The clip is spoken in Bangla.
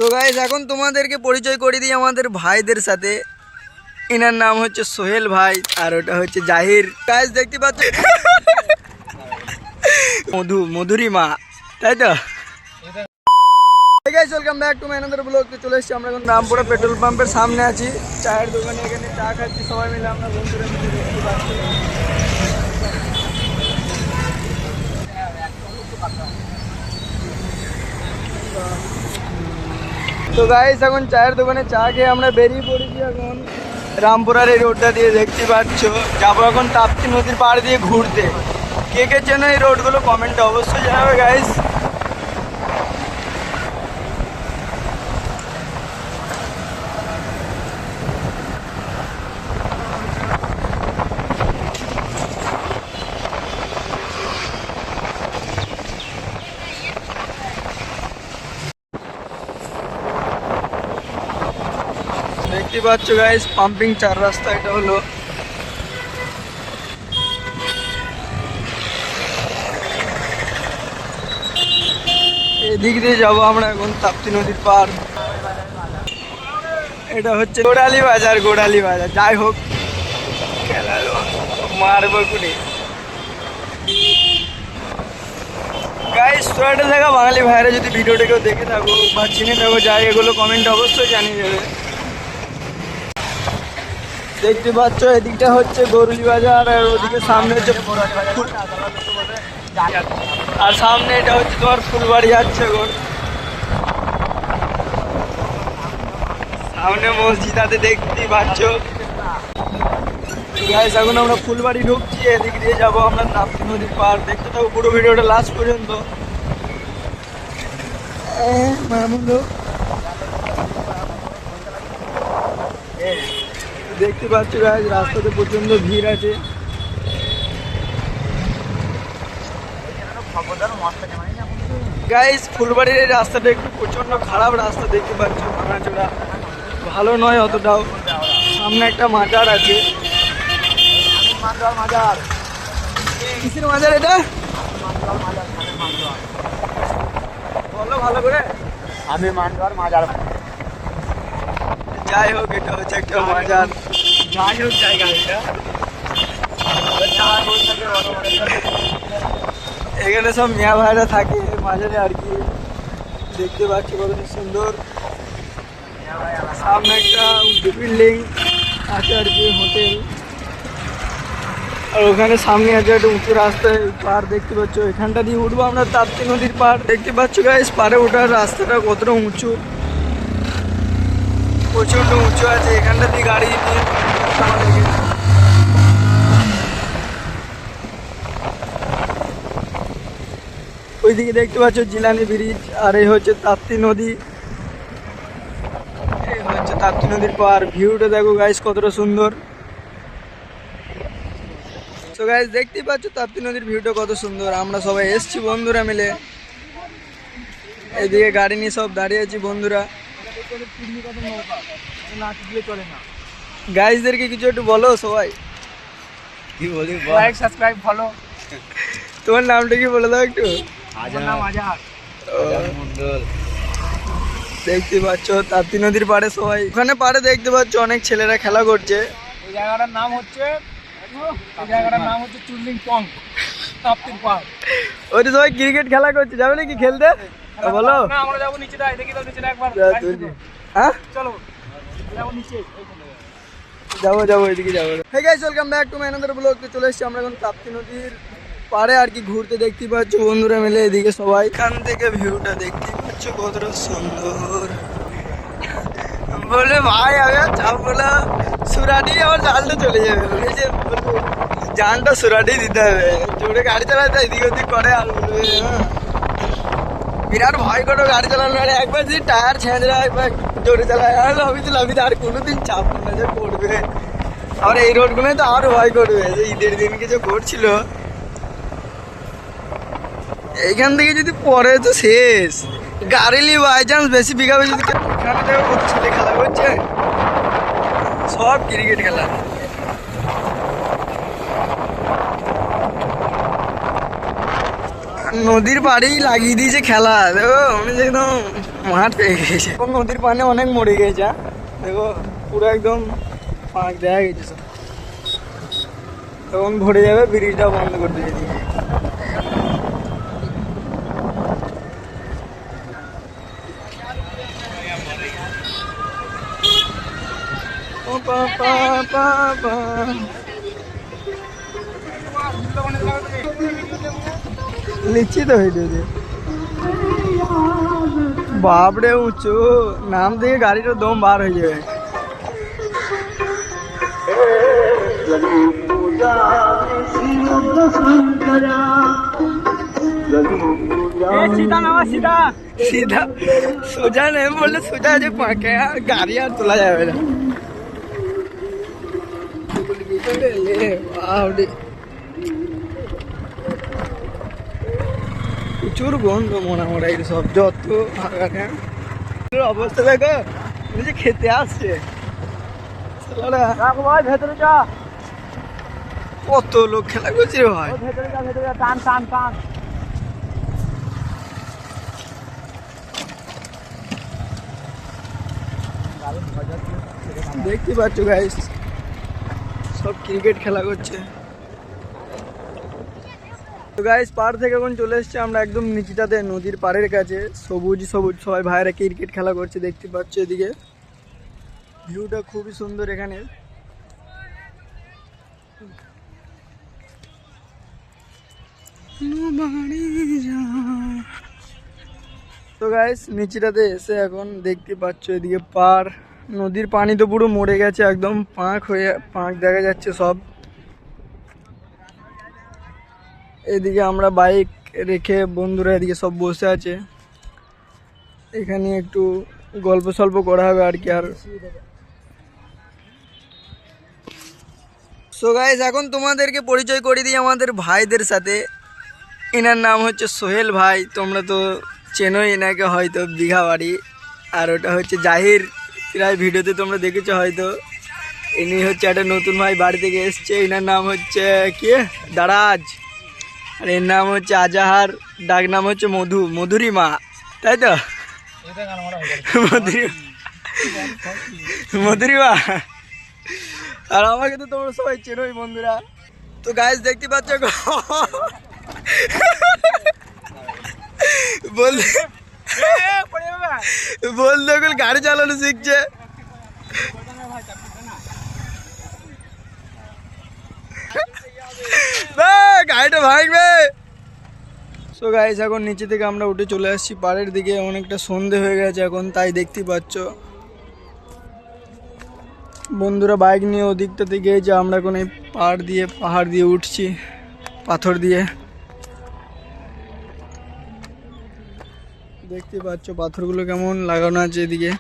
তো গাইস এখন তোমাদেরকে পরিচয় করে দিই আমাদের ভাইদের সাথে। এনার নাম হচ্ছে সোহেল ভাই আর ওটা হচ্ছে জাহির। গাইস দেখতে পাচ্ছ মধুরী মা, তাই তো? Guys welcome back to my another blog. তো চলে এসেছি আমরা এখন রামপুরা পেট্রোল পাম্পের সামনে আছি, চায়ের দোকানে। এখানে চা খাচ্ছি সবাই মিলে, আমরা বন্ধুরা মিলে দেখতে পাচ্ছি। তো গাইস এখন চায়ের দোকানে চা খেয়ে আমরা বেরিয়ে পড়েছি এখন রামপুরার এই রোডটা দিয়ে, দেখতে পাচ্ছ। যাবো এখন তাপ্তি নদীর পাড় দিয়ে ঘুরতে। কে কে চেনো এই রোডগুলো কমেন্টে অবশ্যই জানাবে গাইস। দেখতে পাচ্ছ গাইস পাম্পিং চার রাস্তা, এটা হলো। এদিক দিয়ে যাবো আমরা এখন তাপ্তি নদীর পার। এটা হচ্ছে গোড়ালি বাজার, গোড়ালি বাজার। যাই হোক খেলালো মারবো কুড়ি গাইস। তো একটা জায়গা বাঙালি ভাইরা যদি ভিডিওটা কেউ দেখে থাকো বা চিনে থাকো জায়গাগুলো কমেন্টে অবশ্যই জানিয়ে দেবে। দেখতে পাচ্ছ এদিকটা হচ্ছে গরুলি বাজার আর ওদিকে সামনে হচ্ছে আর সামনে এটা হচ্ছে তোমার ফুলবাড়ি যাচ্ছে এখন। সামনে মসজিদ আছে দেখতেই পাচ্ছ গাইস। এখন আমরা ফুলবাড়ি ঢুকছি, এদিক দিয়ে যাবো আমরা তাপ্তি নদীর পার। দেখতে থাকো পুরো ভিডিওটা লাস্ট পর্যন্ত। দেখতে পাচ্ছ গাইস রাস্তাতে প্রচন্ড ভিড় আছে। গাইস ফুলবাড়ির এই রাস্তাটা একটু প্রচন্ড খারাপ রাস্তা, দেখতে পাচ্ছ ভাঙাচোরা, ভালো নয় অতটাও। সামনে একটা মাজার আছে। মাজার কিসের মাজার এটা বলো ভালো করে। আমি মানবার মাজার। যাই হোক এটা হচ্ছে একটা মাজার। যাই হোক জায়গা এটা। এখানে সব মিয়া ভাইরা থাকে মাজারে আর কি। দেখতে পাচ্ছি কত সুন্দর। সামনে একটা বিল্ডিং আছে আর কি, হোটেল। আর ওখানে সামনে আছে একটা উঁচু রাস্তায় পার, দেখতে পাচ্ছ। এখানটা দিয়ে উঠবো আমরা তাপ্তি নদীর পার। দেখতে পাচ্ছ গাইস পারে ওঠার রাস্তাটা কতটা উঁচু, প্রচন্ড উঁচু আছে। এখানটা দিয়ে গাড়ি নিয়ে আমাদেরকে। ওইদিকে দেখতে পাচ্ছ জিলানি ব্রিজ আর এই হচ্ছে তাপ্তি নদী। এই হচ্ছে তাপ্তি নদীর পার। ভিউটা দেখো গাইস কতটা সুন্দর। তো গাইস দেখতেই পাচ্ছ তাপ্তি নদীর ভিউটা কত সুন্দর। আমরা সবাই এসছি বন্ধুরা মিলে, এইদিকে গাড়ি নিয়ে সব দাঁড়িয়ে আছি বন্ধুরা। গাইসদেরকে কিছু একটু বলো সবাই। কি বলি, লাইক সাবস্ক্রাইব ফলো। তোমার নামটা কি বলে দাও একটু। দেখতে পাচ্ছ তাপ্তি নদীর পাড়ে সবাই, ওখানে পাড়ে দেখতে পাচ্ছ অনেক ছেলেরা খেলা করছে। এই জায়গাটার নাম হচ্ছে চুল্লিং পং তাপ্তির পাড়। ওইটা সবাই ক্রিকেট খেলা করছে, যাবে নাকি খেলতে বলো। আমরা যাবো নিচে, দেখি তো নিচে একবার। হ্যাঁ চলো যাবো নিচে। যাবো ওইদিকে যাবো। হ্যাঁ guys welcome back to my another blog. তো চলে এসেছি আমরা এখন তাপ্তি নদীর পাড়ে আর কি ঘুরতে। দেখতে পাচ্ছ বন্ধুরা মিলে এদিকে সবাই। এখান থেকে ভিউটা দেখতে পাচ্ছ কতটা সুন্দর। বলে ভাই আমি চাপ বলা সুরাটি আমার জালটা চলে যাবে, বলেছে জানটা সুরাটি দিতে হবে। জোরে গাড়ি চালাতে এদিক ওদিক করে আর বলবে বিরাট ভয় করো গাড়ি চালানো। একবার যদি টায়ার ছেঁচড়া একবার জোরে চালায় আর আমি আর কোনোদিন চাপ না যে করবে। আর এই রোডগুলোই তো আরো ভয় করবে। যে ঈদের দিনকে যে করছিল এইখান থেকে যদি পরে তো শেষ। গাড়ি নিয়ে বাই চান্স বেশি বিঘাবে যদি এখানে দেখো কত ছেলে খেলা করছে, সব ক্রিকেট খেলা। নদীর পাড়েই লাগিয়ে দিয়েছে খেলা, দেখো একদম মাঠ পেয়ে গেছে। এখন নদীর পানি অনেক মরে গেছে, হ্যাঁ? দেখো পুরো একদম ফাঁক দেখা গেছে সব। তখন ভরে যাবে, ব্রিজটা বন্ধ করে দিয়ে দিবে। ও পা পা পা পা। লিচি তো হয়ে যাবে। বাপরে উঁচু, নাম দিয়ে গাড়িটার দম বার হয়ে যাবে। सीधा नामा सीधा सीधा सोजा नहीं बोले, सोजा जो पाके गाड़ी আর তোলা যাবে না। প্রচুর গন্ধ মনে মনে সব, যত অবস্থা দেখো, নিজে খেতে আসছে। ভাই ভেতরে যা, কত লোক খেলা করছে রে ভাই। ভেতরে যা, ভেতরে যা, টান টান টান। দেখতে পাচ্ছ গাইস, সব ক্রিকেট খেলা করছে। তো গাইস পার থেকে এখন চলে এসছে আমরা একদম নিচেটাতে, নদীর পাড়ের কাছে। সবুজ সবুজ সবাই ভাইরা ক্রিকেট খেলা করছে, দেখতে পাচ্ছ এদিকে ভিউটা খুবই সুন্দর এখানে। তো গাইস নিচেটাতে এসে এখন দেখতে পাচ্ছ এদিকে পার, নদীর পানি তো পুরো মরে গেছে, একদম পাঁক হয়ে পাঁক দেখা যাচ্ছে সব। এদিকে আমরা বাইক রেখে বন্ধুরা এদিকে সব বসে আছে, এখানে একটু গল্প সল্প করা হবে আর কি। আর সো গাইস এখন তোমাদেরকে পরিচয় করে দিই আমাদের ভাইদের সাথে। এনার নাম হচ্ছে সোহেল ভাই, তোমরা তো চেনোই এনাকে হয়তো, দীঘা বাড়ি। আর ওটা হচ্ছে জাহির, প্রায় ভিডিওতে তোমরা দেখেছো হয়তো। ইনি হচ্ছে একটা নতুন ভাই বাড়ি থেকে এসছে, এনার নাম হচ্ছে কি দারাজ। আর এর নাম হচ্ছে আজাহার, ডাক নাম হচ্ছে মধু, মধুরিমা, তাই তো? মধুরিমা। আর আমাকে তো তোমরা সবাই চেনোই বন্ধুরা। তো গাইস দেখতে পাচ্ছ বলতে এখন গাড়ি চালানো শিখছে। গাড়িটা ভাঙবে। সো গাইস এখন নিচে থেকে আমরা উঠে চলে আসছি পাড়ের দিকে, অনেকটা সন্ধে হয়ে গেছে এখন, তাই দেখতে পাচ্ছ বন্ধুরা বাইক নিয়ে ওদিকটাতে গিয়েছে, আমরা এখন এই পাহাড় দিয়ে উঠছি, পাথর দিয়ে। দেখতে পাচ্ছ পাথরগুলো কেমন লাগানো আছে এদিকে।